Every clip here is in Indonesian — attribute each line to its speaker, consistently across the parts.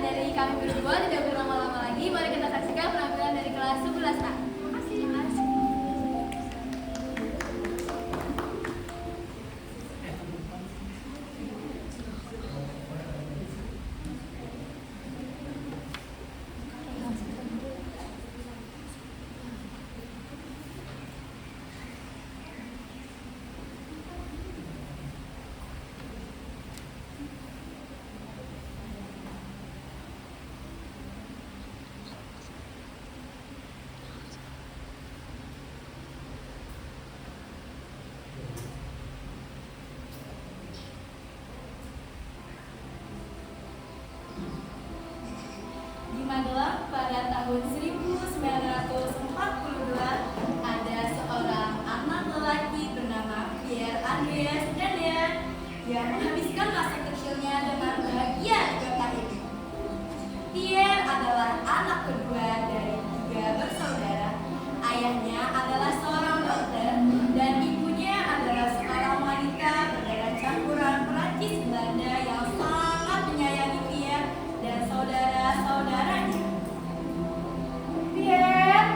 Speaker 1: dari kami berdua tidak berlama-lama lagi, mari kita saksikan penampilan dari kelas 11A. Terima kasih. Di Magelang pada tahun 1942 ada seorang anak lelaki bernama Pierre Andreas Daniel yang menghabiskan masa kecilnya dengan bahagia di kota ini. Pierre adalah anak kedua dari 3 bersaudara. Ayahnya adalah seorang dokter dan ibunya adalah seorang wanita berdarah campuran Perancis Belanda yang sangat menyayangi Pierre dan saudara-saudaranya. Pierre,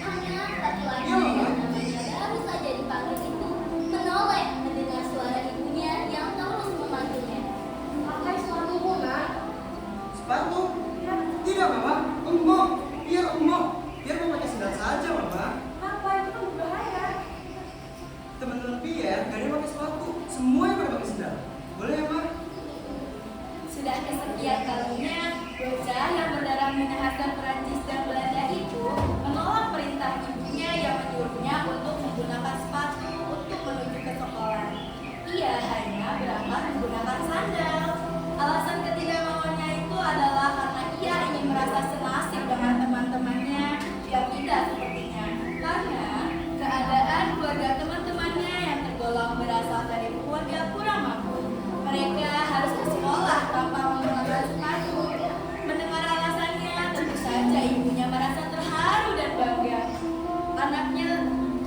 Speaker 2: Anak laki-laki yang namanya baru saja dipanggil itu menoleh mendengar suara ibunya yang terus memanggilnya.
Speaker 3: Pakai sepatumu, nak.
Speaker 4: Sepatu?
Speaker 3: Ya,
Speaker 4: Tidak, Mama. Biar mau pakai sendal saja, Mama.
Speaker 3: apa itu kan berbahaya?
Speaker 4: Teman-teman Pierre gak ada yang pakai sepatu. Semuanya pada pakai sendal. Boleh ya, Ma?
Speaker 1: sudah kesekian kalinya bocah yang berdarah minahasa Perancis dan Belanda itu menolak perintah ibunya yang menyuruhnya untuk menggunakan sepatu untuk menuju ke sekolah. Ia hanya berangkat menggunakan sandal. Alasan ketidakmauannya itu adalah karena ia ingin merasa senasib dengan teman-temannya yang tidak sepertinya. Karena keadaan keluarga teman-temannya yang tergolong berasal dari keluarga kurang mampu. Mereka harus ke sekolah tanpa menggunakan sepatu. Mendengar alasannya, tentu saja ibunya merasa terharu dan bangga.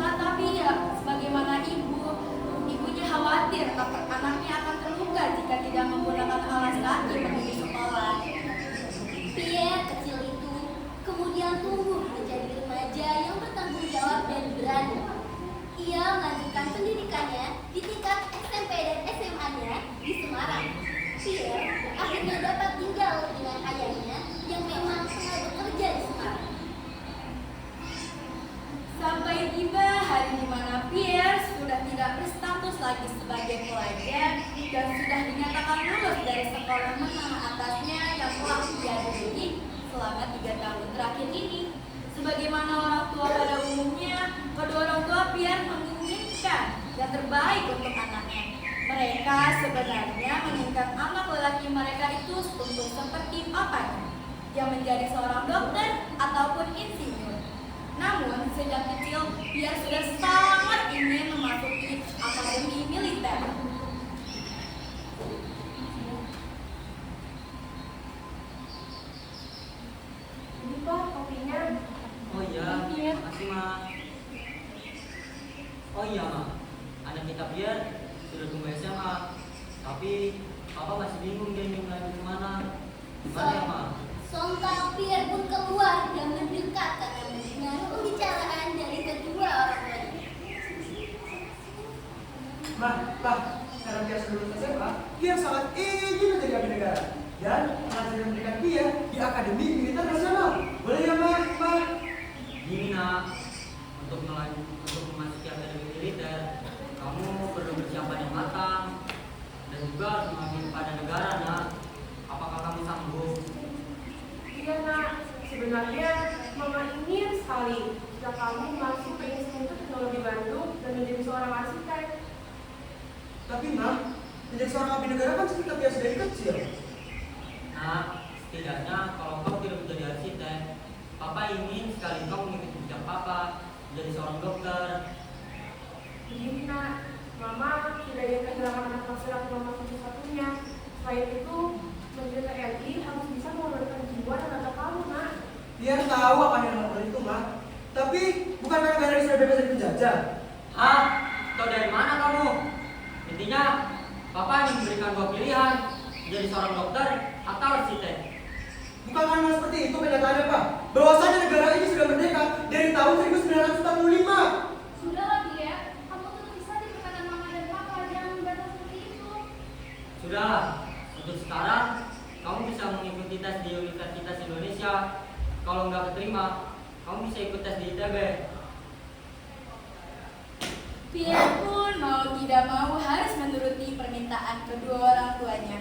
Speaker 1: Tetapi ya, sebagaimana ibunya khawatir anaknya akan terluka jika tidak menggunakan alas kaki menuju sekolah.
Speaker 2: Pierre kecil itu kemudian tumbuh menjadi remaja yang bertanggung jawab dan berani. Ia melanjutkan pendidikannya di tingkat SMP dan SMA-nya di Semarang. Pierre akhirnya dapat tinggal dengan ayahnya yang memang tengah bekerja di Semarang.
Speaker 1: Sampai tiba hari di mana Pierre sudah tidak berstatus lagi sebagai pelajar dan sudah dinyatakan lulus dari sekolah menengah atasnya yang telah ia dididik selama 3 tahun terakhir ini. Sebagaimana orang tua pada umumnya, kedua orang tua Pierre menginginkan yang terbaik untuk anaknya. Mereka sebenarnya menginginkan anak lelaki mereka itu untuk seperti papanya, yang menjadi seorang dokter ataupun insinyur. Namun, sejak kecil, Pierre sudah sangat ingin memasuki akademi militer.
Speaker 3: Ini Pak, kopinya.
Speaker 5: Oh iya, makasih Ma. Oh iya Ma, anak kita Pierre sudah tunggu SMA, tapi Papa masih bingung dia ingin lanjut kemana. Gimana ya Ma?
Speaker 2: Sontak Pierre pun keluar dan mendekat karena mendengar pembicaraan dari kedua orang tuanya.
Speaker 4: Ma, karena Pierre sudah lulus SMA, Pierre sangat ingin menjadi abdi negara dan melanjutkan pendidikan Pierre di Akademi Militer Nasional. Boleh ya, Ma?
Speaker 5: Gini Nak, untuk memasuki akademi militer, kamu perlu persiapan yang matang dan juga harus mengabdi pada negara Nak. Apakah kamu sanggup?
Speaker 3: Iya, nak. Sebenarnya Mama ingin sekali jika kamu masuk ke Institut Teknologi Bandung dan menjadi seorang arsitek.
Speaker 4: Tapi, Ma, menjadi seorang abdi negara kan sekitar Pierre dari kecil.
Speaker 5: Nah, setidaknya kalau kau tidak menjadi arsitek, Papa ingin sekali kau mengikuti jejak Papa menjadi seorang dokter.
Speaker 3: Begini, nak. Mama tidak ingin kehilangan anak laki-laki Mama satu-satunya. Selain itu, Menteri TNI harus bisa mengorbankan jiwa dan harta kamu, nak.
Speaker 4: Pierre tahu apa yang melakukan itu, Ma. Tapi bukan karena negara ini sudah bebas dari penjajah.
Speaker 5: Hah? Tahu dari mana kamu? Intinya, Papa ingin memberikan dua pilihan, menjadi seorang dokter atau arsitek.
Speaker 4: Bukan karena seperti itu kenyataannya, Pak. Bahwasanya negara ini sudah merdeka dari tahun 1945.
Speaker 2: Sudahlah Pierre, kamu tuh bisa dikatakan mama dan papa, jangan membantah seperti itu.
Speaker 5: Sudahlah, untuk sekarang kamu bisa mengikuti tes di Universitas Indonesia. Kalau nggak keterima, kamu bisa ikut tes di ITB.
Speaker 1: Pierre pun mau tidak mau harus menuruti permintaan kedua orang tuanya.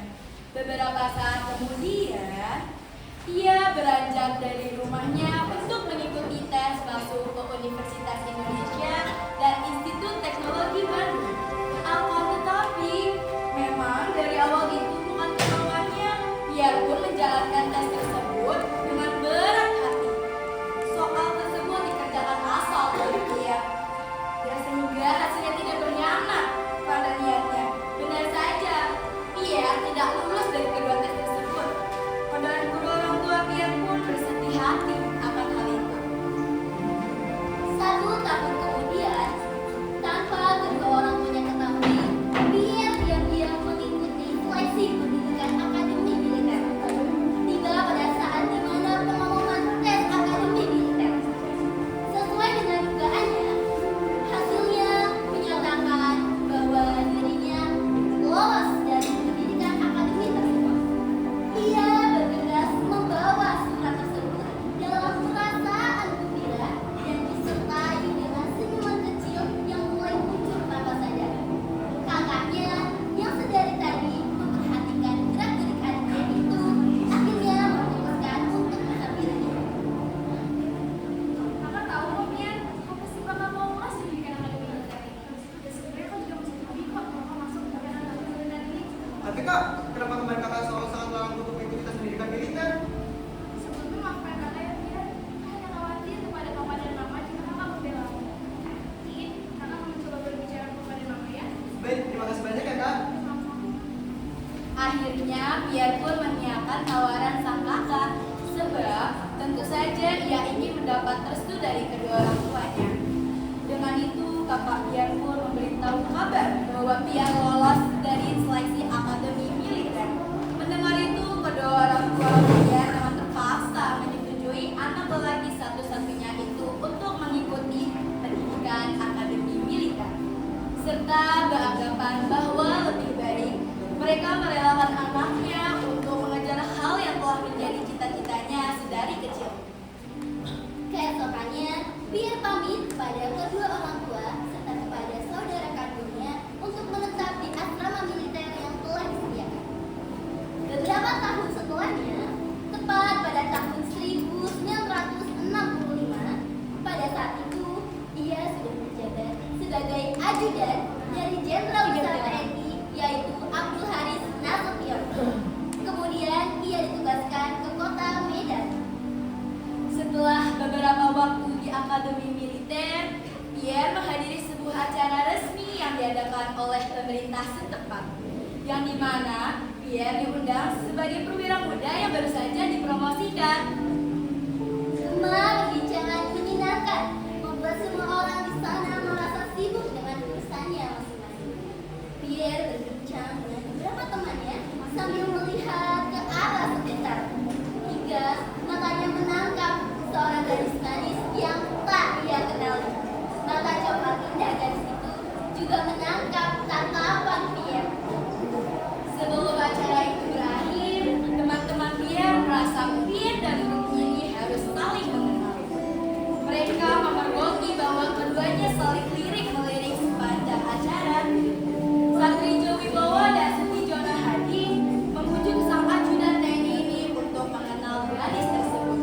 Speaker 1: Beberapa saat kemudian, ia beranjak dari rumahnya untuk mengikuti tes masuk ke Universitas Indonesia dan Institut Teknologi Bandung. Akan tetapi, memang dari awal itu bukan kemauannya. Pierre pun menjalankan tes tersebut dengan berat hati. Soal tersebut dikerjakan asal oleh Pierre. Dan sehingga hasilnya tidak berkhianat pada niatnya. Benar saja, Pierre tidak lulus dari kedua tes tersebut. Padahal kedua orang tua Pierre pun bersedih hati akan hal itu.
Speaker 2: 1 tahun kemudian, tanpa kedua orang tuanya ketahui, Pierre diam-diam mengikuti seleksi pendidikan akademi militer. Tiba pada saat di mana pengumuman tes akademi militer. Sesuai dengan dugaannya, hasilnya menyatakan bahwa dirinya lolos dari pendidikan akademi tersebut. Ia bergegas membawa surat tersebut dalam perasaan gembira dan disertai dengan senyuman kecil yang mulai muncul tanpa sadar. Kakaknya yang sedari tadi memperhatikan gerak-gerik adiknya itu akhirnya memutuskan untuk menghampirinya.
Speaker 3: Kakak tahu kok, Pian, kok pasti bakal mau masuk pendidikan akademi militer ini. Dan sebenarnya kau juga masih hobi kok kalau masuk pendidikan akademi militer ini.
Speaker 4: Tapi Kak, kenapa kemarin Kakak selalu sangat larang untuk mengikuti tes pendidikan militer?
Speaker 3: Sebelumnya maafkan kakak ya, Pian. Hanya khawatir kepada papa dan mama jika kakak membela aku. Mungkin kakak akan mencoba berbicara ke papa dan mama ya.
Speaker 4: Baik, terima kasih banyak ya Kak.
Speaker 1: Akhirnya, Pierre pun mengiyakan tawaran sang kakak, sebab tentu saja ia ingin mendapat restu dari kedua orang tuanya. Dengan itu, kakak Pierre pun memberitahu kabar bahwa Pierre lolos dari seleksi akademi militer. Mendengar itu, kedua orang tua Pierre dengan terpaksa menyetujui anak lelaki satu-satunya itu untuk mengikuti pendidikan akademi militer, serta beranggapan bahwa lebih baik mereka merelakan anaknya untuk mengejar hal yang telah menjadi cita-citanya sedari kecil.
Speaker 2: Keesokannya, Pierre pamit kepada kedua orang tua serta kepada saudara kandungnya untuk menetap di asrama militer yang telah disediakan. Beberapa tahun setelahnya, tepat pada tahun 1965, pada saat itu ia sudah menjabat sebagai ajudan dari Jenderal Besar TNI, yaitu Abdul Haris Nasution. Kemudian ia ditugaskan ke kota Medan.
Speaker 1: Setelah beberapa waktu di akademi militer, Pierre menghadiri sebuah acara resmi yang diadakan oleh pemerintah setempat, yang dimana Pierre diundang sebagai perwira muda yang baru saja dipromosikan.
Speaker 2: Semua perbincangan menyenangkan, membuat semua orang di sana merasa sibuk dengan urusannya masing-masing. Pierre berbincang dengan beberapa temannya sambil melihat ke arah sekitar, hingga matanya menangkap seorang gadis manis yang tak ia kenali. Mata coklat indah gadis itu juga menangkap tatapan Pierre.
Speaker 1: Sebelum acara itu berakhir, teman-teman Pierre merasa Pierre dan grupnya ini harus saling mengenal. Mereka memergoki bahwa keduanya saling lirik-melirik sepanjang acara. Satri Wibowo dan Sutijona Hadi membujuk sang ajudan TNI ini untuk mengenal gadis tersebut.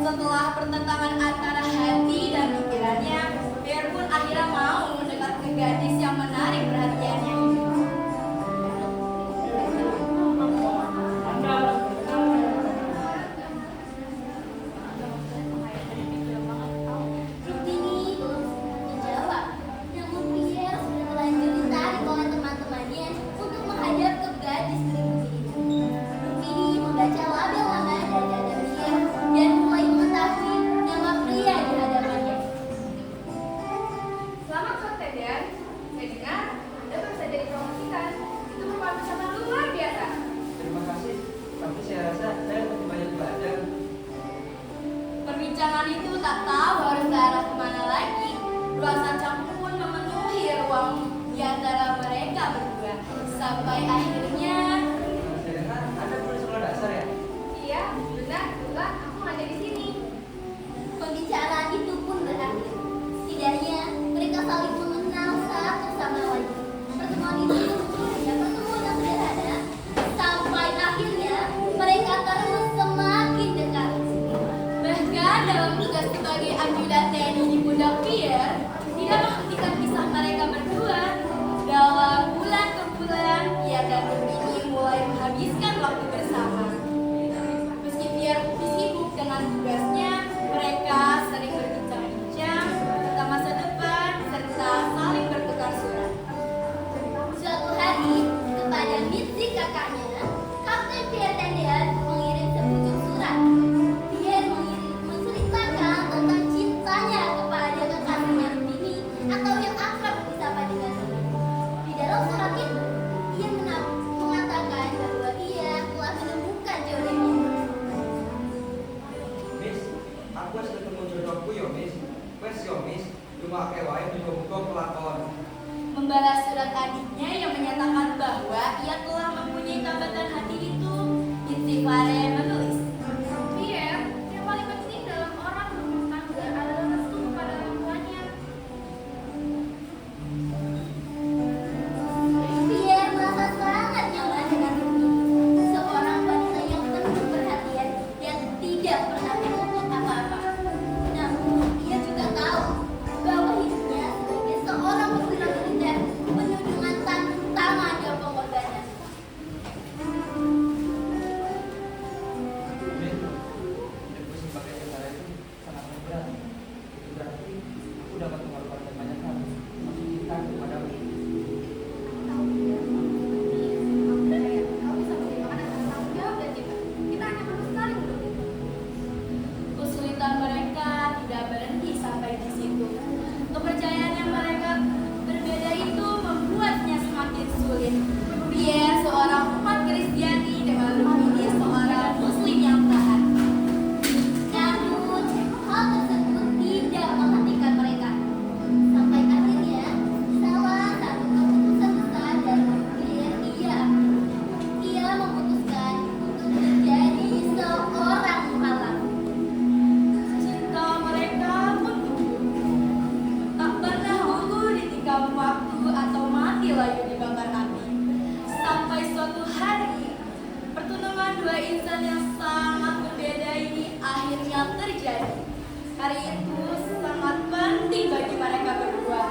Speaker 1: Setelah pertentangan antara hati dan pikirannya, Pierre pun akhirnya mau mendekat ke gadis yang menarik perhatiannya ini.
Speaker 2: Rutini belum sempat menjawab, namun Pierre sudah terlanjur ditarik oleh teman-temannya untuk menghadap ke gadis berikut itu. Rutini membaca label nama dari dada Pierre dan mulai mengetahui nama pria di hadapannya.
Speaker 3: Selamat sore, Dan. Saya dengar Anda baru saja dipromosikan
Speaker 1: Perbincangan itu tak tahu harus ke arah kemana lagi. Rasa campur pun memenuhi ruang di antara mereka berdua. Sampai akhirnya...
Speaker 4: Saya dengar Anda lulus sekolah dasar ya?
Speaker 3: Iya, benar. Kebetulan aku ada di sini.
Speaker 2: Pembicaraan itu pun berakhir. Setidaknya mereka saling mengenal satu sama lain. Pertemuan itu hanya pertemuan yang sederhana, sampai akhirnya mereka terus semakin dekat.
Speaker 1: Bahkan dalam tugas sebagai ajudan TNI di pundak Pierre, tidak menghentikan kisah mereka berdua. Dalam bulan ke bulan, Pierre dan Gemini mulai menghabiskan waktu bersama. Meski Pierre sibuk dengan tugasnya, mereka sering berbincang-bincang tentang masa depan serta saling bertukar surat.
Speaker 2: Suatu hari, kepada Mitzi kakaknya, Kapten Pierre Tendean mengirim sepucuk surat. Pierre menceritakan tentang cintanya kepada kekasihnya Rubini, atau yang akrab disapa dengan Rubini. Di dalam surat itu, ia mengatakan bahwa ia telah menemukan jodohnya.
Speaker 4: Miss, aku wis ketemu jodohku yo, Miss. Wes yo, Miss. Cuma wae muga-muga kelakon.
Speaker 1: Membalas surat adiknya yang menyatakan bahwa ia telah mempunyai tambatan hati itu, Mitzi Clare menulis.
Speaker 3: Pierre, yang paling penting dalam orang berumah tangga adalah restu kepada orang tuanya.
Speaker 2: Pierre merasa sangat nyaman dengan Rubini, seorang wanita yang penuh perhatian dan tidak pernah menuntut apa-apa. Namun, ia juga tahu bahwa hidupnya sebagai seorang perwira militer penuh dengan tantangan dan pengorbanan.
Speaker 4: Miss, hidupku sebagai tentara itu sangat berat. Itu berarti aku dapat mengorbankan banyak hal, termasuk cinta kepadamu.
Speaker 3: Kau bisa mempertimbangkan antara tanggung jawab dan cinta. Kita hanya perlu saling mendukung.
Speaker 1: Kesulitan mereka tidak berhenti sampai di situ. Kepercayaan yang mereka berbeda itu membuatnya semakin sulit. Pierre seorang umat Kristiani dengan Rubini seorang Muslim yang taat.
Speaker 2: Namun, hal tersebut tidak menghentikan mereka. Sampai akhirnya, salah satu keputusan besar dari Pierre ia ambil. Ia memutuskan untuk menjadi seorang mualaf.
Speaker 1: Cinta mereka pun tumbuh. Tak pernah gugur ditikam waktu atau mati layu dibakar api. Sampai suatu hari, pertunangan dua insan yang sangat berbeda ini akhirnya terjadi. Hari itu sangat penting bagi mereka berdua.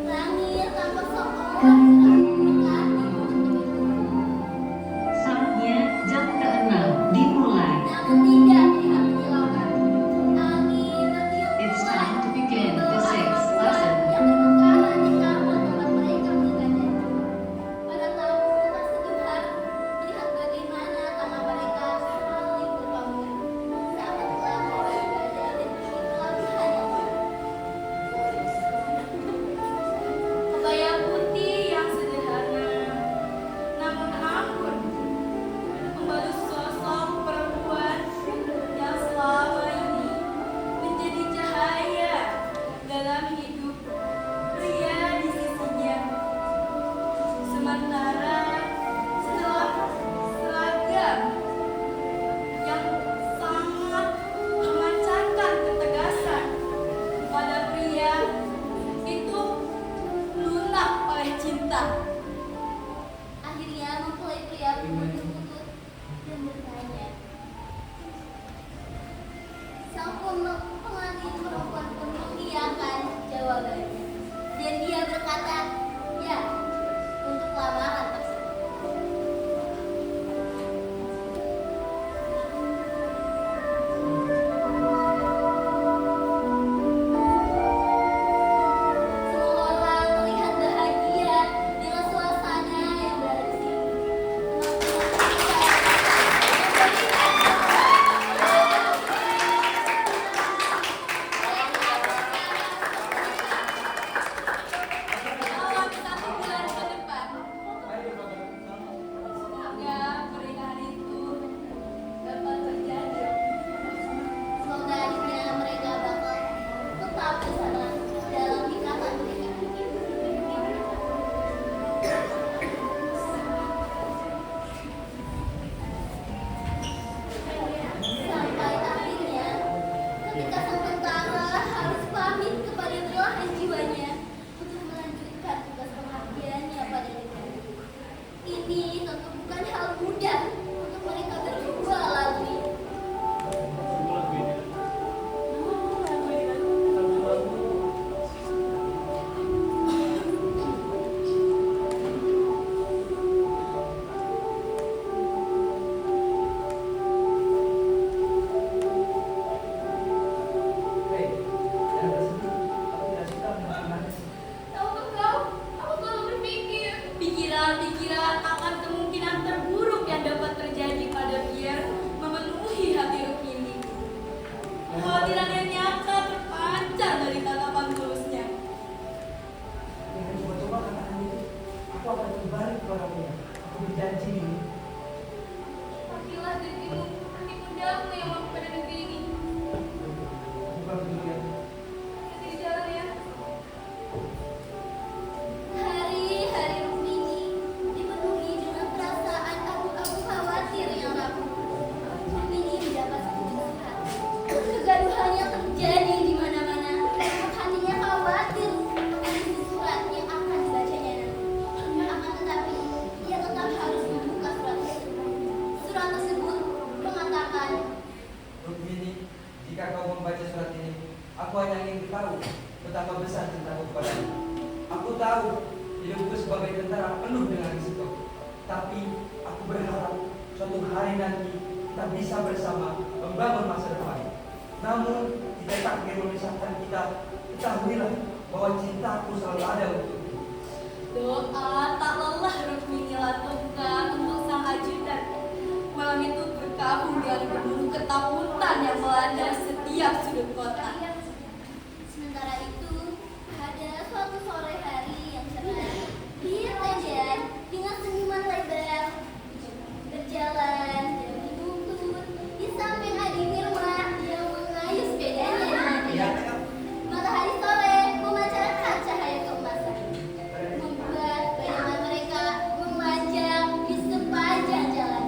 Speaker 2: Langit tampak seorang mendekati.
Speaker 6: Saatnya jam ke-6 dimulai.
Speaker 2: Namun tidak terlihat menyilaukan. Angin bertiup
Speaker 6: It's
Speaker 2: kuat,
Speaker 6: time to begin the
Speaker 2: membawa
Speaker 6: sixth
Speaker 2: aroma
Speaker 6: lesson.
Speaker 2: yang bermekaran di kamar tempat mereka beribadah. Para tamu terseduhar melihat bagaimana tangan mereka saling berpamur saat telah beribadah dan berpelatihan yang baru.
Speaker 1: Kebaya putih yang sederhana, namun anggun, membalut sosok perempuan yang selama ini menjadi cahaya dalam hidup pria di sisinya. Sementara setelah seragam yang sangat memancarkan ketegasan pada pria itu lunak oleh cinta.
Speaker 2: Akhirnya mempelai pria pun berlutut dan bertanya. Sang pengantin perempuan pun mengiyakan jawabannya. Dan dia berkata, ya, untuk lamaran tersebut. Semua orang terlihat bahagia dengan suasana yang berada di sini.
Speaker 1: Dalam 1 bulan ke depan, kamu yang mau pada negeri ini.
Speaker 4: Bukan demikian.
Speaker 1: Nanti di jalan ya.
Speaker 2: Hari-hari Rukmini dipenuhi dengan perasaan abu-abu khawatir yang rapuh. Rukmini mendapat sebuah surat. Kegaduhan yang terjadi di mana-mana. Hatinya khawatir akan isi surat yang akan dibacanya nanti. Akan tetapi, ia tetap harus membuka surat tersebut. Surat tersebut mengatakan,
Speaker 4: Rukmini, jika kau membaca surat ini, aku hanya ingin tahu betapa besar cintaku kepadamu. Aku tahu hidupku sebagai tentara penuh dengan risiko. Tapi aku berharap suatu hari nanti kita bisa bersama membangun masa depan. Namun, jika takdir memisahkan kita, ketahuilah bahwa cintaku selalu ada untukmu.
Speaker 1: Doa tak lelah Rukmini lantunkan untuk sang ajudan. Malam itu berkabung dengan penuh ketakutan yang melanda setiap sudut kota.
Speaker 2: sementara itu ada suatu sore hari yang cerah. Dia tendan dengan senyuman lebar berjalan dan menuntut di samping Adi Nirma yang mengayuh sepedanya dengan tegap. Matahari sore memancarkan cahaya keemasan, membuat bayangan mereka memanjang di sepanjang jalan.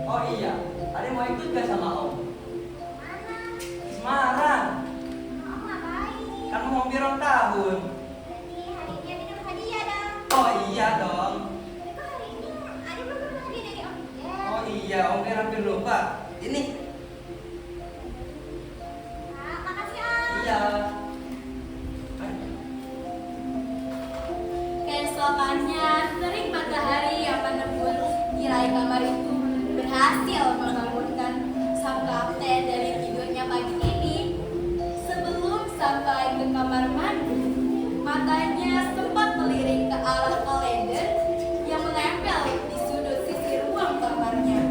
Speaker 5: Oh iya, ada mau ikut gak sama Om?
Speaker 2: Mana?
Speaker 5: Semarang,
Speaker 2: Mau ngapain?
Speaker 5: kan mau pirang tahun.
Speaker 2: Berarti hari ini ada dapat hadiah dong.
Speaker 5: Oh iya dong.
Speaker 2: Tapi kok hari ini ada belum dapat hadiah dari Om?
Speaker 5: Oh iya, Om Fir hampir lupa. Ini.
Speaker 2: Ah, makasih Om.
Speaker 5: Iya.
Speaker 1: Keesokannya, terik matahari yang menembus tirai kamar itu berhasil membangunkan sang kapten dari tidurnya pagi ini. Sebelum sampai ke kamar mandi, matanya sempat melirik ke arah kalender yang menempel di sudut sisi ruang kamarnya.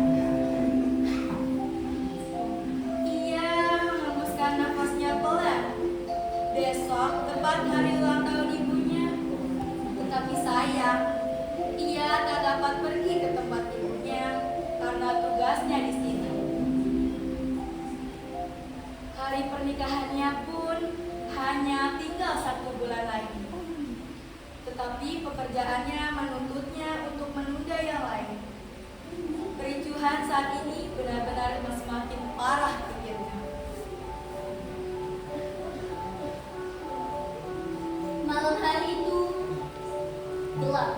Speaker 1: Ia menghembuskan nafasnya pelan. Besok tepat hari ulang tahun ibunya. Tetapi sayang, ia tak dapat pergi ke tempat ibunya karena tugasnya di sini. Hari pernikahannya pun hanya tinggal 1 bulan lagi. Tetapi pekerjaannya menuntutnya untuk menunda yang lain. Kericuhan saat ini benar-benar semakin parah pikirnya.
Speaker 2: Malam hari itu gelap,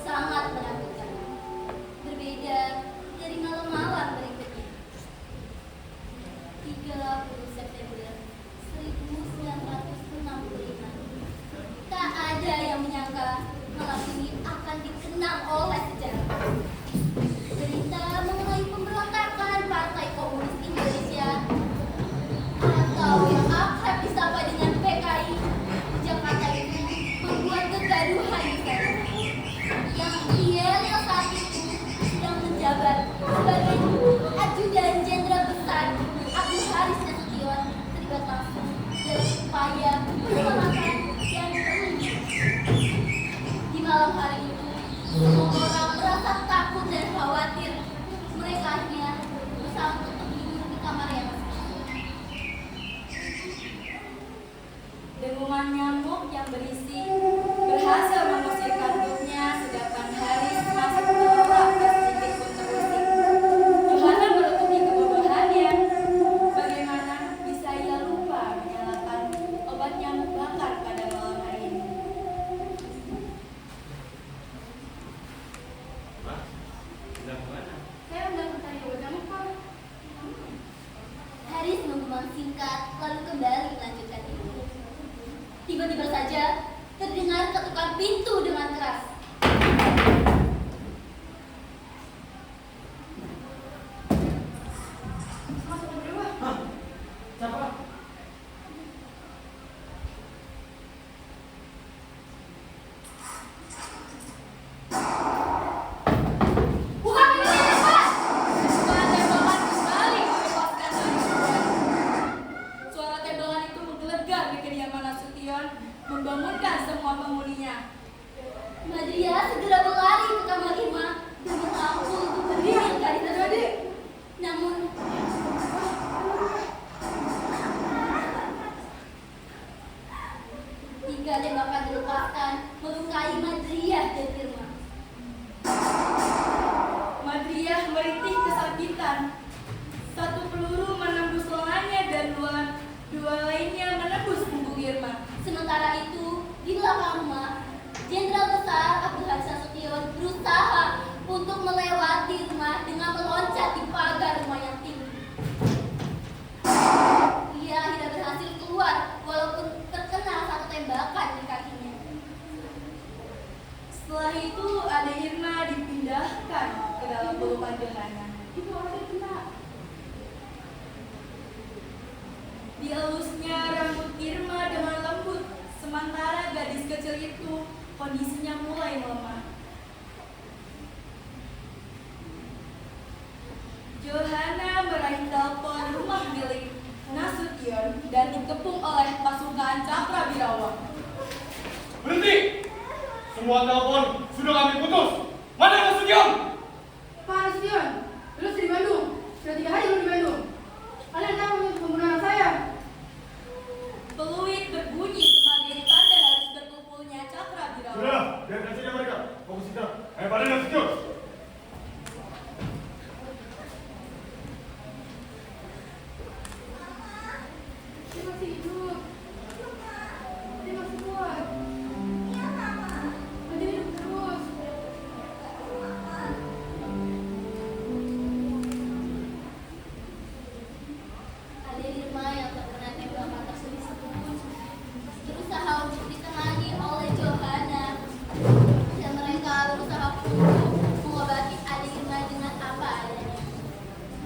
Speaker 2: sangat menakutkan. Berbeda dari malam-malam berikutnya. 30 September 1965. Tak ada yang menyangka malam ini akan dikenang oleh sejarah. Berita mengenai pemberontakan Partai Komunis Indonesia atau yang akrab disapa dengan PKI di Jakarta ini membuat kegaduhan di sana. Yang idealnya saat itu sedang menjabat sebagai ajudan jenderal besar Agus Haris Nasution terlibat langsung dalam upaya penyelamatan yang terjadi. Di malam hari itu, semua orang merasa takut dan khawatir. Mereka hanya berusaha untuk tidur di kamar yang masing-masing.
Speaker 1: Dengungan nyamuk yang berisi berhasil mengusir kantutnya, sedangkan Haris masih menolak sedikit pun terusik. Johanna menutupi kebodohannya. Bagaimana bisa ia lupa menyalakan obat nyamuk bakar pada malam hari ini? Saya udah mencari obat nyamuk, Pak.
Speaker 2: Haris mengumam singkat, lalu kembali melanjutkan tidur. Tiba-tiba saja,
Speaker 1: mengerikan. Satu peluru menembus lengannya dan dua lainnya menembus punggung Irma.
Speaker 2: Sementara itu, di belakang rumah, Jenderal Besar Abdul Hadis Nasution berusaha untuk melewati rumah dengan meloncat di pagar rumah yang tinggi. Ia tidak berhasil keluar walaupun terkena satu tembakan di kakinya.
Speaker 1: Setelah itu, adik Irma dipindahkan ke dalam pelukan Johanna. Ibu ada kena. Dielusnya rambut Irma dengan lembut, sementara gadis kecil itu kondisinya mulai melemah. Johanna meraih telepon rumah milik Nasution dan dikepung oleh pasukan Cakrawirawa.
Speaker 7: Berhenti! Semua telepon sudah kami putus. Mana Nasution?
Speaker 3: Pak Nasution, lu di Bandung. Sudah 3 hari lu di Bandung. Kalian tahu pembunuhan saya?
Speaker 1: Peluit berbunyi sebagai tanda harus berkumpulnya Cakrawirawa.
Speaker 7: Sudah, biarkan saja mereka. Fokus kita. Ayo pada Nasution.
Speaker 3: Dia masih hidup. Dia masih kuat. Dia hidup terus.
Speaker 2: Adik Irma yang terkena tembakan tersebut berusaha untuk ditangani oleh Johanna, dan mereka berusaha untuk mengobati adik Irma dengan apa adanya.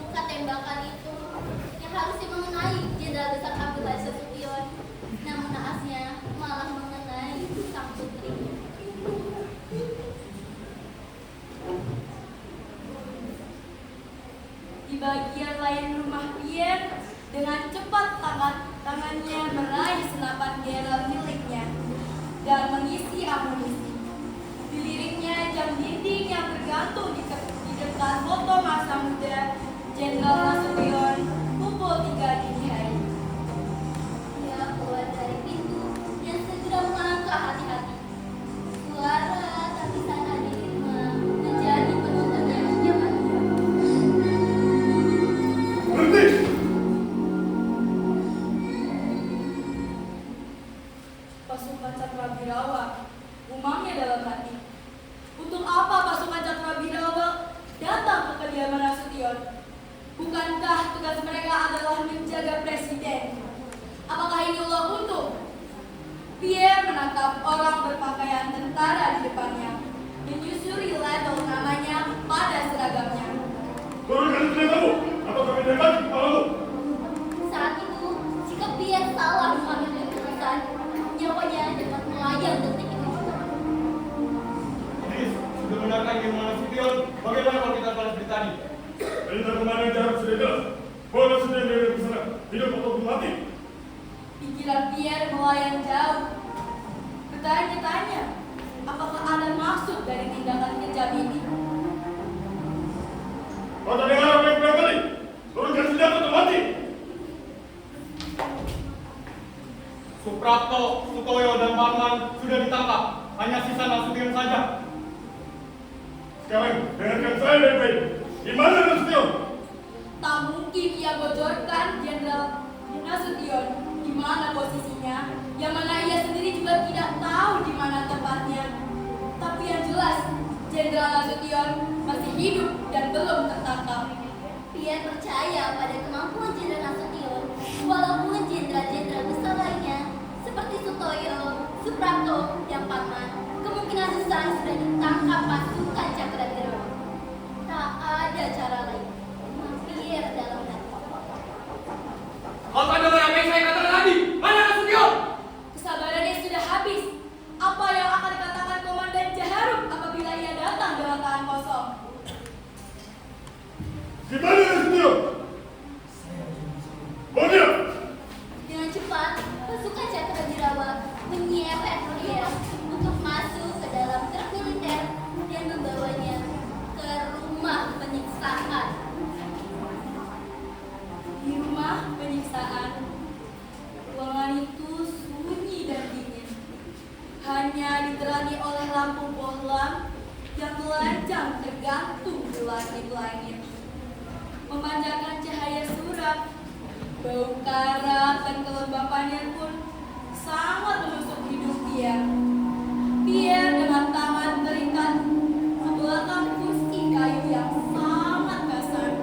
Speaker 2: Luka tembakan itu yang harusnya mengenai Jenderal Besar Abdul Hadis Nasution, namun naasnya malah mengenai sang putrinya.
Speaker 1: Di bagian lain rumah Pierre, dengan cepat tangannya meraih senapan gerel miliknya dan mengisi amunisi. Diliriknya jam dinding yang tergantung di dekat foto masa muda Jenderal Nasution pukul 3 dini hari.
Speaker 2: Ia keluar dari pintu dan segera melangkah hati-hati. Suara tangisan adik Irma menjadi penontonnya nyaman.
Speaker 7: Berhenti!
Speaker 1: Pasukan Cakrawirawa, umamnya dalam hati. Untuk apa pasukan Cakrawirawa datang ke kediaman Nasution? Bukankah tugas mereka adalah menjaga presiden? Apakah ini ulah untung? Pierre menangkap orang berpakaian tentara di depannya, menyusuri label namanya pada seragamnya.
Speaker 7: Turunkan telinga kamu. Atau kami tembak kepalamu.
Speaker 2: Saat itu, jika Pierre salah mengambil keputusan, nyawanya dapat melayang detik itu juga.
Speaker 7: Idris, sudah benarkah ingin Nasution? Bagaimana kalau kita balas berita ini? Perintah komandan jarak sudah jelas. Bahwa Nasution dari ke sana. Hidup atau mati.
Speaker 1: Pikiran Pierre melayang jauh. Bertanya-tanya, apakah ada maksud dari tindakan kejam ini?
Speaker 7: Kau tak dengar apa yang kurang kali? Turunkan senjata atau mati. Suprapto, Sutoyo, dan Parman sudah ditangkap. Hanya sisa Nasution saja. Sekarang, dengarkan saya baik-baik. Di mana Nasution?
Speaker 1: Tak mungkin ia bocorkan Jenderal Nasution di mana posisinya, yang mana ia sendiri juga tidak tahu di mana tempatnya. Tapi yang jelas, Jenderal Nasution masih hidup dan belum tertangkap.
Speaker 2: Pierre percaya pada kemampuan Jenderal Nasution, walaupun jenderal-jenderal besar lainnya seperti Sutoyo, Suprapto, dan Parman kemungkinan besar sudah ditangkap pasukan Cakrawirawa. Tak ada cara lain. Pierre dalam hati.
Speaker 7: Kau tak dengar apa yang saya katakan tadi? Mana Nasution?
Speaker 1: Kesabarannya sudah habis. Apa yang akan dikatakan Komandan Jaharum apabila ia datang dengan tangan kosong?
Speaker 7: Di mana Nasution? Bawa
Speaker 2: Dengan cepat, pasukan Cakrawirawa menyeret Pierre untuk masuk ke dalam truk militer dan membawanya ke rumah penyiksaan.
Speaker 1: Di rumah penyiksaan, ruangan itu sunyi dan dingin. Hanya diterangi oleh lampu bohlam yang telanjang tergantung di langit-langit. memancarkan cahaya suram. Bau karat dan kelembapannya pun sangat menusuk hidung Pierre. Pierre dengan tangan terikat membelakang kursi kayu yang sangat kasar.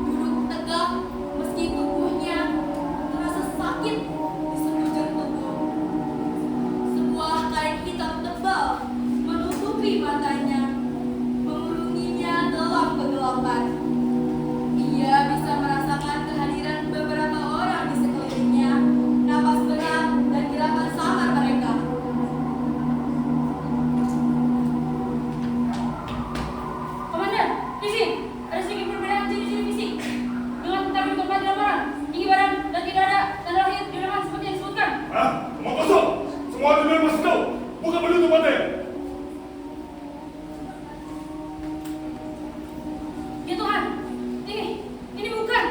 Speaker 1: Duduk tegak meski tubuhnya terasa sakit di sekujur tubuh. Sebuah kain hitam tebal menutupi matanya, mengurunginya dalam kegelapan. Ia bisa merasakan kehadiran beberapa orang di sekelilingnya, napas berat dan gerakan samar mereka.
Speaker 8: Komandan, izin. Ada sedikit perbedaan ciri-ciri fisik. Dengan tentang tempat lamaran, tinggi badan dan tidak ada tanda lahir di lengan seperti yang disebutkan.
Speaker 7: Hah? Omong kosong. Semua dengar masuk kau. Buka penutup mata.
Speaker 8: Ya Tuhan, ini bukan.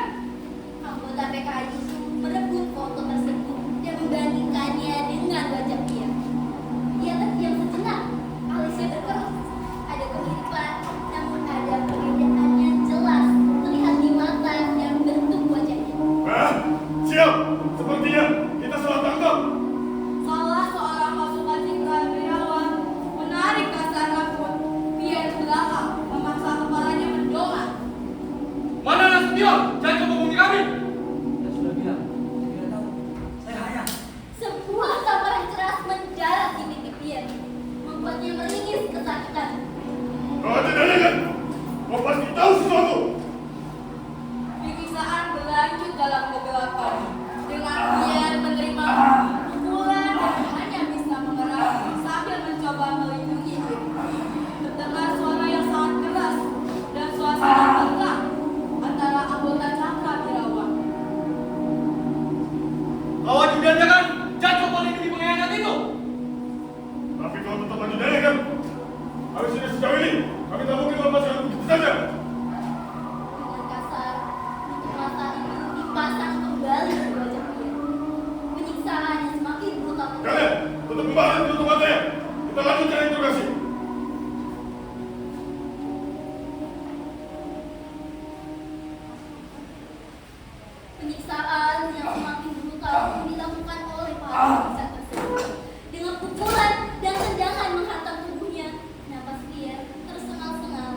Speaker 2: Anggota PKI itu merebut foto tersebut dan membandingkannya dengan wajah Pierre. Dia terdiam sejenak, alisnya berkerut. Ada kemiripan, namun ada perbedaan yang jelas terlihat di mata dan bentuk wajahnya.
Speaker 7: Hah? Siap. Sepertinya kita salah tangkap.
Speaker 1: Salah seorang pasukan cingkraan menarik kasar rambut Pierre ke belakang, memaksa kepalanya mendongak.
Speaker 7: Mana Nasution? Jangan kau bohongi kami.
Speaker 4: Saya sudah bilang, saya tidak tahu. Saya hanya.
Speaker 2: Sebuah tamparan keras mendarat di pipi Pierre, membuatnya meringis kesakitan.
Speaker 7: Kau tidak ingat? Kau pasti tahu sesuatu.
Speaker 1: Penyiksaan berlanjut dalam kegelapan. Dengan Pierre menerima pukulan dan hanya bisa mengerang sambil mencoba melindungi diri. Terdengar suara yang sangat keras dan suasana tegang antara anggota Cakrawirawa.
Speaker 7: Kau ajudannya kan? Jangan coba lindungi pengkhianat itu. Tapi kau tetap ajudannya kan? Habis ini sejauh ini, kami tak mungkin melepaskan begitu saja.
Speaker 2: Dengan kasar, tutup mata itu dipasang kembali ke wajah Pierre. Penyiksaan yang semakin brutal.
Speaker 7: Kalian, tutup kembali tutup matanya. Kita lanjutkan interogasi.
Speaker 2: Penyiksaan yang semakin brutal dilakukan oleh para penyiksaan tersebut. Dengan pukulan dan tendangan menghantam tubuhnya, napas Pierre tersengal-sengal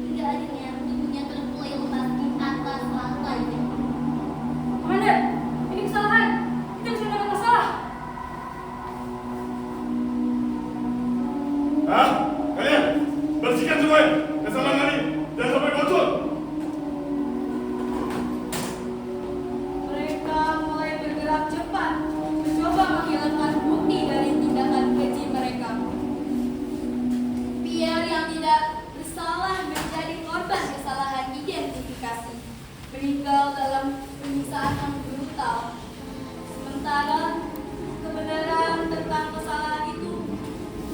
Speaker 2: hingga akhirnya tubuhnya terkulai lepas di atas lantai.
Speaker 8: Komandan, ini kesalahan. Kita bisa mendapatkan masalah.
Speaker 7: Hah? Kalian, bersihkan semuanya. Kesalahan ini jangan sampai bocor.
Speaker 1: Mereka mulai bergerak cepat, mencoba menghilangkan bukti dari tindakan keji mereka. Pierre yang tidak bersalah menjadi korban kesalahan identifikasi, meninggal dalam penyiksaan yang brutal. Sementara kebenaran tentang kesalahan itu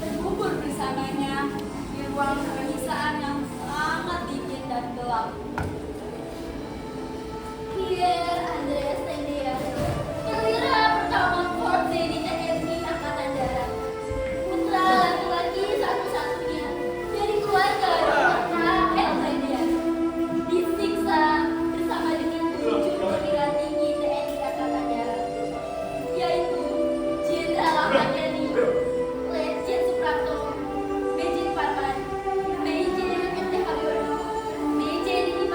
Speaker 1: bergugur bersamanya di ruang penyiksaan yang sangat dingin dan gelap.
Speaker 2: Pierre Andreas Tendean, perwira pertama Korps di TNI Angkatan Darat, putra laki-laki satu-satunya dari keluarga Rafael Tendean, disiksa bersama dengan 7 perwira tinggi TNI Angkatan Darat, yaitu Jenderal Ahmad Yani, Letjen Suprapto, Mejen Parman, Mejen MT Haryono, Mejen Didi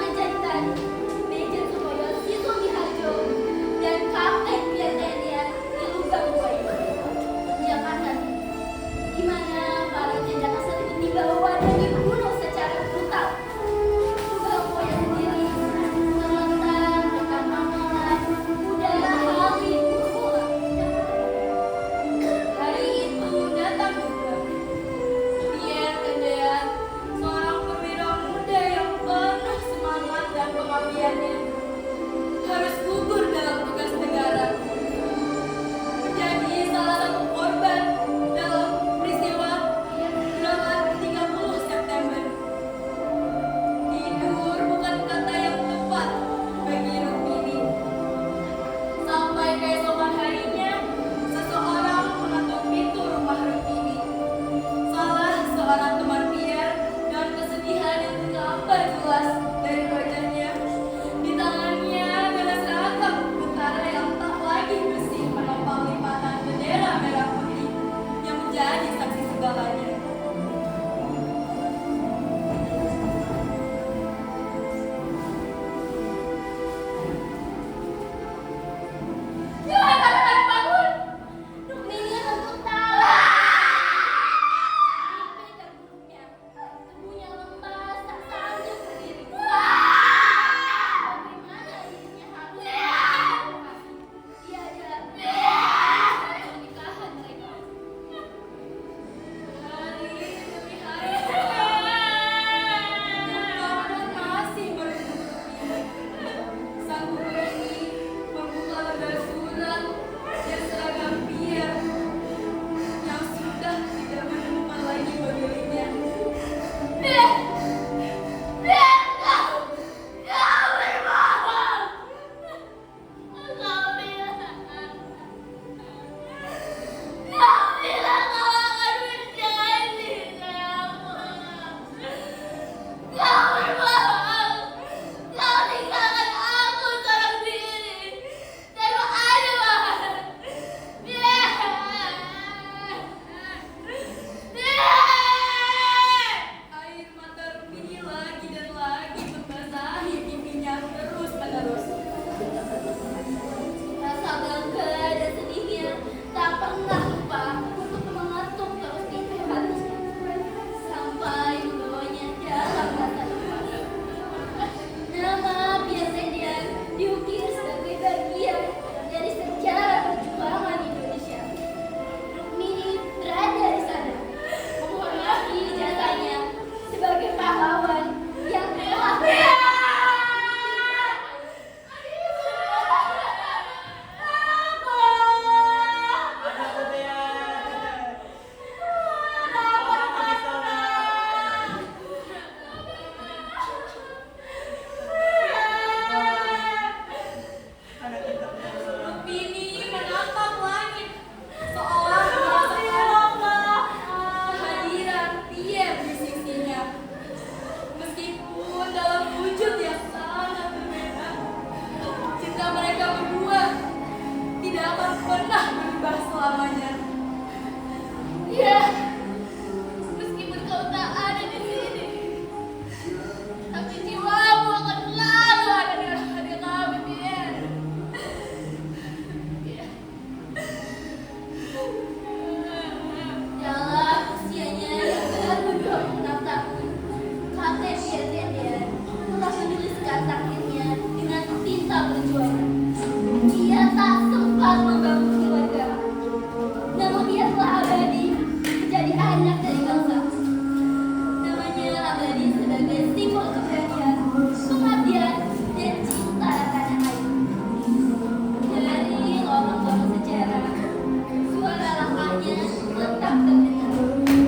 Speaker 2: sempat membangun keluarga. Namun ia telah abadi menjadi anak dari bangsa. Namanya abadi sebagai simbol keberanian, pengabdian, dan cinta tanah air. Dari lorong-lorong sejarah, suara langkahnya tetap terdengar,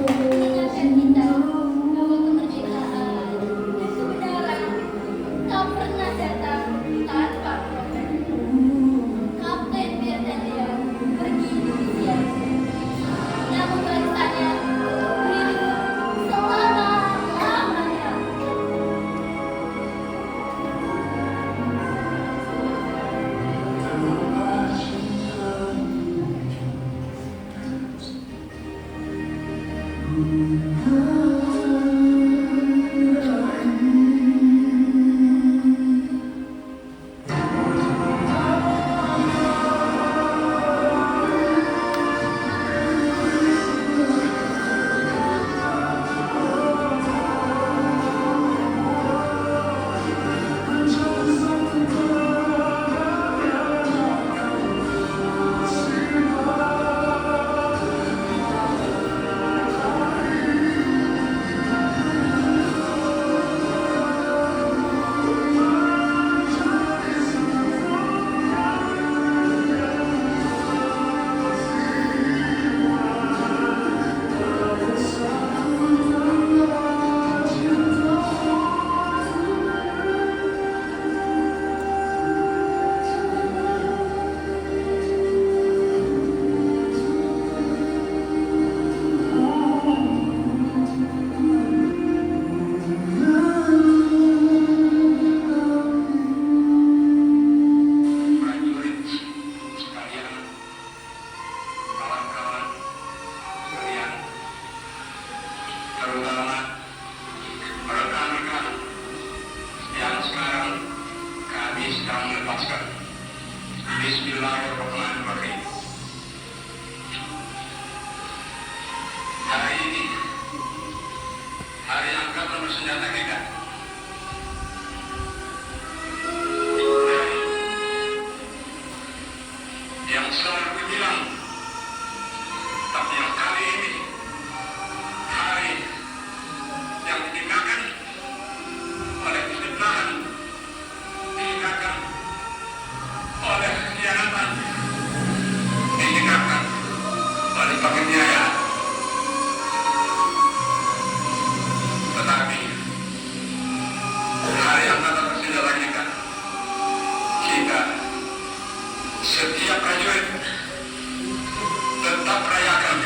Speaker 2: mengingatkan kita bahwa kemerdekaan dan kebenaran tak pernah datang tanpa korban. Kapten Ferdinand pergi di usia, namun barisannya hidup selama-lamanya.
Speaker 9: Prajurit sekalian, kawan-kawan sekalian, terutama rekan-rekan yang sekarang kami sedang melepaskan. Bismillahirrahmanirrahim. Hari ini hari angkatan bersenjata kita. Yang selalu dibilang, tapi yang kali ini hari yang ditinggalkan oleh kefitnahan, ditinggalkan oleh kekhianatan, ditinggalkan oleh penganiayaan. Tetapi hari angkatan bersenjata kita setiap prajurit tetap rayakan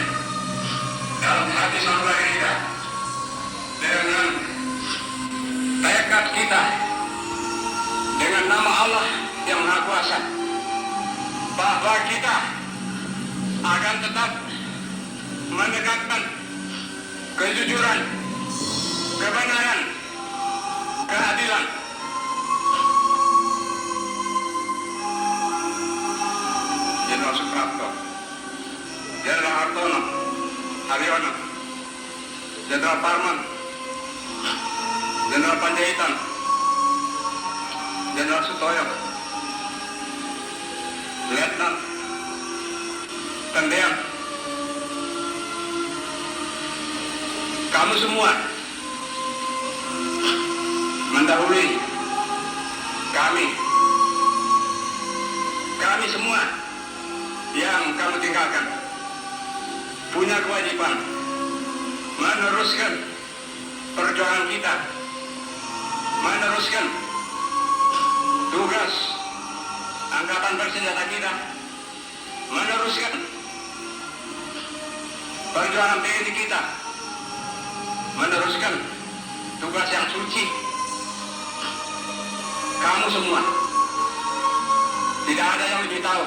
Speaker 9: dalam hati saudara kita dengan tekad kita, dengan nama Allah yang Maha Kuasa, bahwa kita akan tetap menegakkan kejujuran, kebenaran, keadilan. Jenderal Suprapto, Jenderal Hartono, Haryono, Jenderal Parman, Jenderal Panjaitan, Jenderal Sutoyo, Letnan Tendean, kamu semua mendahului kami semua yang kamu tinggalkan punya kewajiban meneruskan perjuangan kita, meneruskan tugas angkatan bersenjata kita, meneruskan perjuangan TNI kita, meneruskan tugas yang suci. Kamu semua, tidak ada yang lebih tahu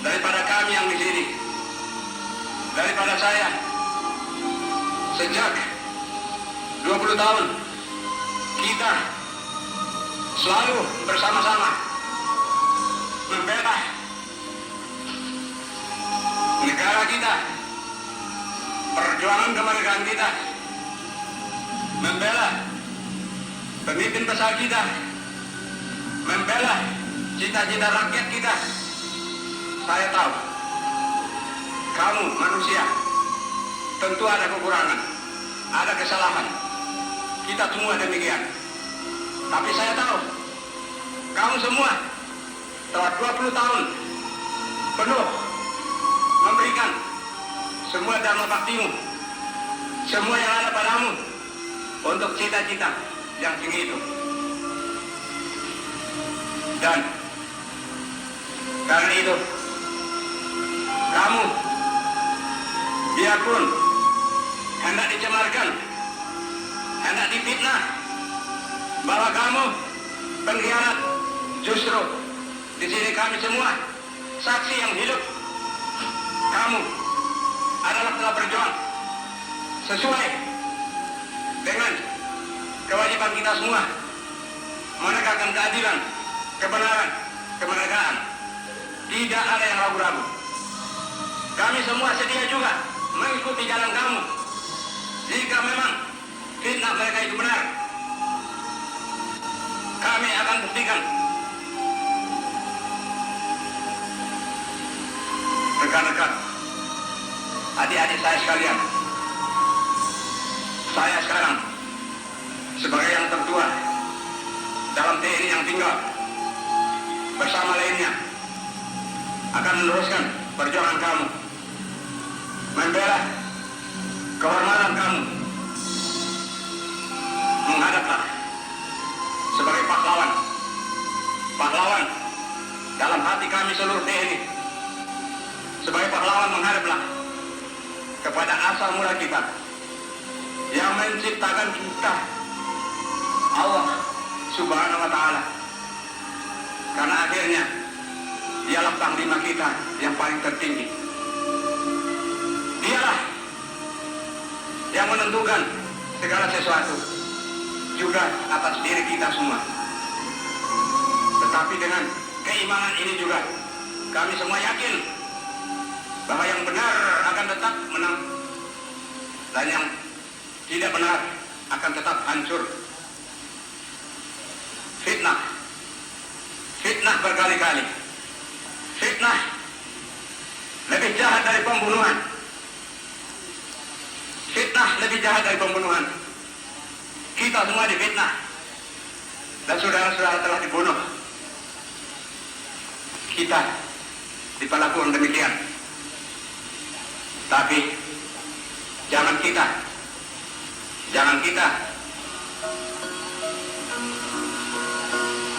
Speaker 9: daripada kami yang di sini, daripada saya. Sejak 20 tahun kita selalu bersama-sama membela negara kita, perjuangan kemerdekaan kita, membela pemimpin besar kita, membela cita-cita rakyat kita, Saya tahu kamu manusia tentu ada kekurangan, ada kesalahan. Kita semua demikian. Tapi saya tahu kamu semua telah 20 tahun penuh memberikan semua dharma baktimu, semua yang ada padamu untuk cita-cita yang tinggi itu. Dan karena itu kamu biarpun hendak dicemarkan, hendak difitnah bahwa kamu pengkhianat, justru di sini kami semua saksi yang hidup. Kamu adalah telah berjuang sesuai dengan kewajiban kita semua menegakkan keadilan, kebenaran, kemerdekaan. Tidak ada yang ragu-ragu. Kami semua sedia juga mengikuti jalan kamu. Jika memang fitnah mereka itu benar, kami akan buktikan. Rekan-rekan, adik-adik saya sekalian, saya sekarang sebagai yang tertua dalam TNI yang tinggal bersama lainnya akan meneruskan perjuangan kamu, membela kehormatan kamu. Menghadaplah sebagai pahlawan, pahlawan dalam hati kami seluruh TNI. Sebagai pahlawan menghadaplah kepada asal mula kita yang menciptakan kita, Allah Subhanahu wa Ta'ala. Karena akhirnya dialah panglima kita yang paling tertinggi. Dialah yang menentukan segala sesuatu juga atas diri kita semua. Tetapi dengan keimanan ini juga kami semua yakin bahwa yang benar akan tetap menang dan yang tidak benar akan tetap hancur. Fitnah, fitnah berkali-kali. Fitnah lebih jahat dari pembunuhan. Fitnah lebih jahat dari pembunuhan. Kita semua difitnah dan saudara-saudara telah dibunuh. Kita diperlakukan demikian. Tapi jangan kita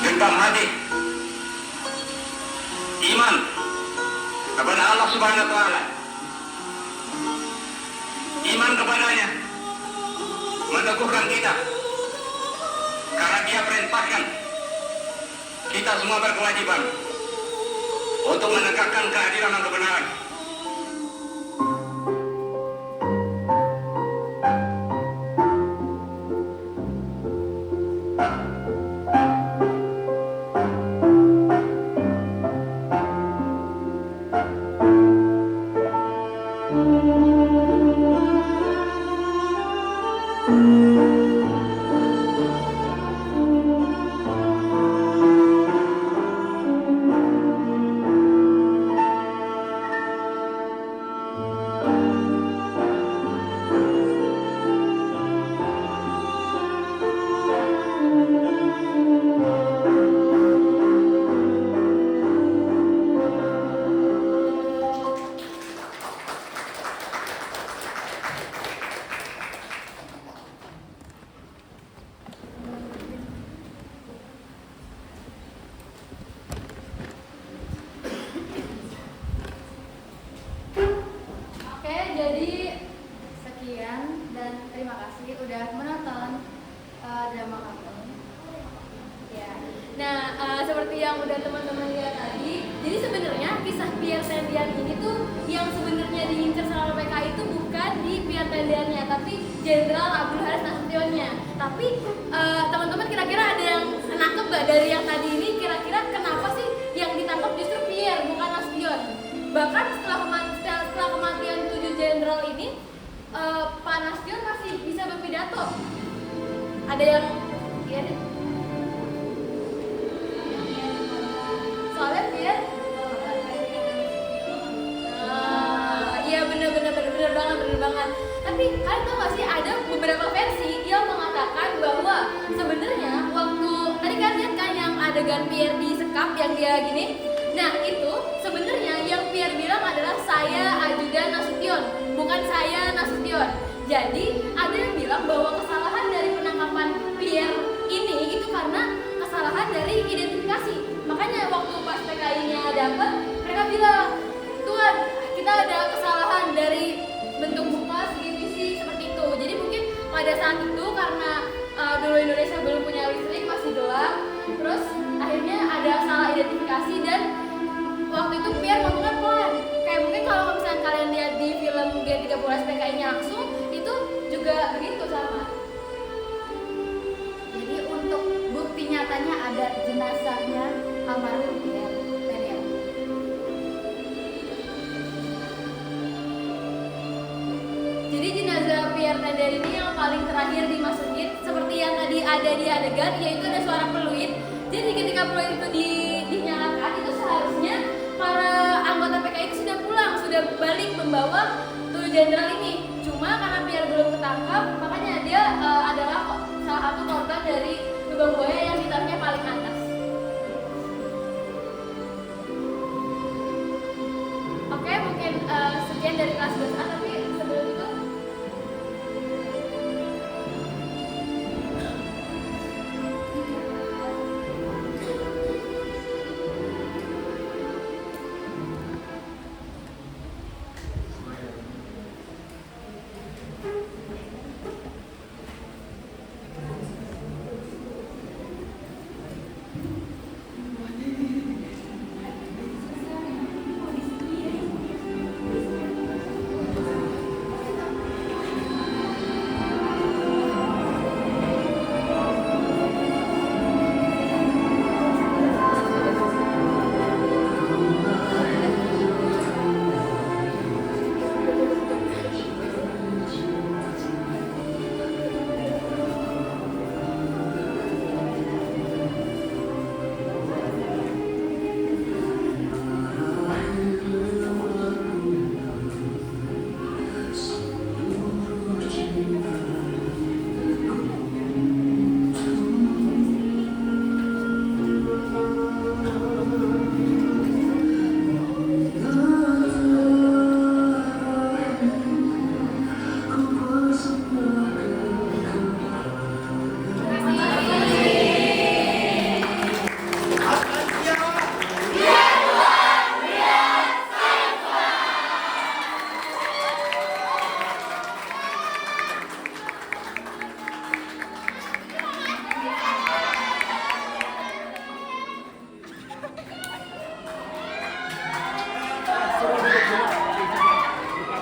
Speaker 9: genggam hati iman kepada Allah Subhanahu wa Ta'ala. Iman kepadanya meneguhkan kita, karena Dia perintahkan kita semua berkewajiban untuk menegakkan keadilan dan kebenaran.
Speaker 1: Jadi sekian dan terima kasih udah menonton drama kami. Ya. Nah, seperti yang udah teman-teman lihat tadi, jadi sebenarnya kisah Pierre Tendian ini tuh yang sebenarnya diincar sama PKI itu bukan di Pierre Tendiannya, tapi Jenderal Abdul Haris Nasutionnya. Tapi teman-teman kira-kira ada yang nangkep nggak dari yang tadi ini? Kira-kira kenapa sih yang ditangkap justru Pierre bukan Nasution? Bahkan setelah kematian 7 jenderal ini, Pak Nasution masih bisa berpidato. Ada yang iya deh. Soalnya Pierre Tapi kalian tahu gak sih ada beberapa versi yang mengatakan bahwa sebenarnya waktu tadi kan lihat kan yang adegan Pierre disekap yang dia gini. Nah itu sebenarnya yang Pierre bilang adalah saya ajudan Nasution, bukan saya Nasution. Jadi ada yang bilang bahwa kesalahan dari penangkapan Pierre ini itu karena kesalahan dari identifikasi. Makanya waktu pas PKI-nya dapat, mereka bilang, Tuhan kita ada kesalahan dari bentuk muka, segi visi seperti itu. Jadi mungkin pada saat itu karena dulu Indonesia belum punya listrik, masih gelap, terus akhirnya ada salah identifikasi dan waktu itu Pierre ngomongnya pelan. Kayak mungkin kalau misalnya kalian lihat di film G30 SPKI-nya langsung, itu juga begitu sama.
Speaker 2: Jadi untuk bukti nyatanya ada jenazahnya almarhum Pierre.
Speaker 1: Jadi jenazah Pierre Tender ini yang paling terakhir dimasukin seperti yang tadi ada di adegan, yaitu ada suara peluit. Jadi ketika peluit itu dinyalakan, itu seharusnya para anggota PKI itu sudah pulang, sudah balik membawa tujuh jenderal ini. Cuma karena Pierre belum ketangkap, makanya dia adalah salah satu korban dari lubang buaya yang ditaruhnya paling atas. Oke, mungkin sekian dari kelas 12A.